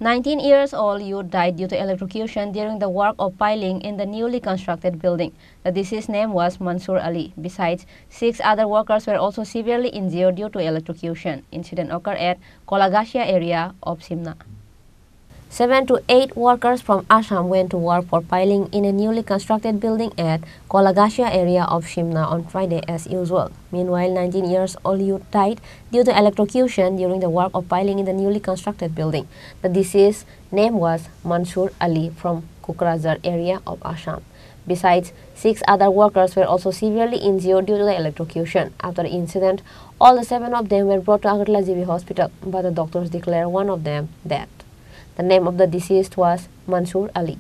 19-year-old youth died due to electrocution during the work of piling in the newly constructed building. The deceased's name was Mansur Ali. Besides, 6 other workers were also severely injured due to electrocution. Incident occurred at Kolagasia area of Simna. 7 to 8 workers from Assam went to work for piling in a newly constructed building at Kolagasia area of Simna on Friday as usual. Meanwhile, 19-year-old youth died due to electrocution during the work of piling in the newly constructed building. The deceased's name was Mansur Ali from Kolagasia area of Assam. Besides, 6 other workers were also severely injured due to the electrocution. After the incident, all the 7 of them were brought to Kolagasia hospital, but the doctors declared one of them dead. The name of the deceased was Mansur Ali.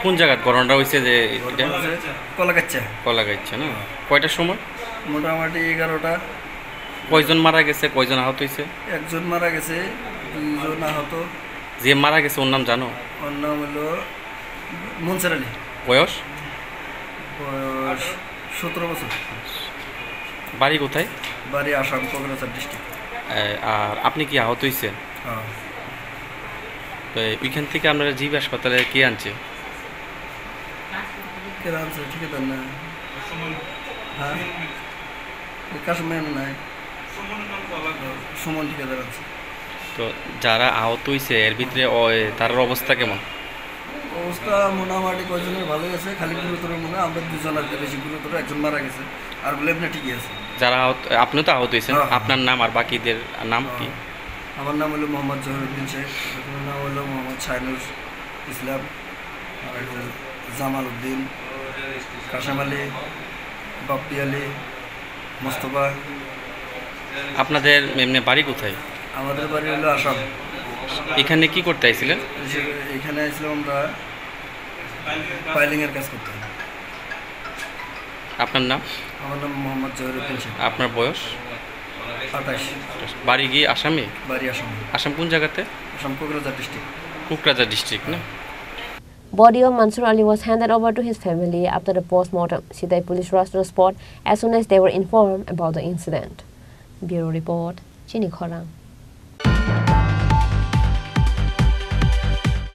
কোন জায়গা ঘটনাটা হইছে যে এটা কলাগাচ্চা না কয়টার সময় মোটামুটি 11টা কয়জন মারা গেছে কয়জন আহত হইছে একজন মারা গেছে 2 জন আহত যে মারা গেছে ওর নাম জানো ওর নাম হলো মনসুর আলী বয়স 17 বছর বাড়ি কোথায় বাড়ি আসাম কোকরাঝার ডিস্ট্রিক্ট আর আপনি কি আহত হইছে হ্যাঁ তো ওইখান থেকে আপনারা জিবি হাসপাতালে কে আনছে ঠিকাদার না হ্যাঁ কাশ্মীর নাই সুমন ঠিকাদার আছে তো যারা আহত হয়েছে এর ভিতরে তার অবস্থা কেমন অবস্থা মোটামুটি কয়জনের ভালো আছে খালি গুরুতর মনে আমরা 2 জন আর বেশি গুরুতর একজন মারা গেছে আর বলে আপনি ঠিকই আছে যারা আপনিও তো আহত হয়েছেন আপনার নাম আর বাকিদের নাম কি আমার নাম হলো মোহাম্মদ জহিরুদ্দিন শেখ আমার নাম হলো মোহাম্মদ শাইনুর ইসলাম আর জামাল উদ্দিন কাশেম আলী বাপ্পি আলী মোস্তফা আপনাদের এমনি বাড়ি কোথায় আমাদের বাড়ি হলো আসাম এখানে কি করতে আইছিলেন এখানে আইছিলাম আমরা পাইলিংয়ের কাজ করতে আপনার নাম আমার নাম মোহাম্মদ জহিরুদ্দিন শেখ আপনার বয়স 28 বাড়ি কি আসামে বাড়ি আসাম আসাম কোন জায়গাতে আসাম কোকরাঝার ডিস্ট্রিক্ট কোকরাঝার ডিস্ট্রিক্ট না Body of Mansur Ali was handed over to his family after the post-mortem. Sitai police rushed to the spot as soon as they were informed about the incident. Bureau report, Chini Khorang.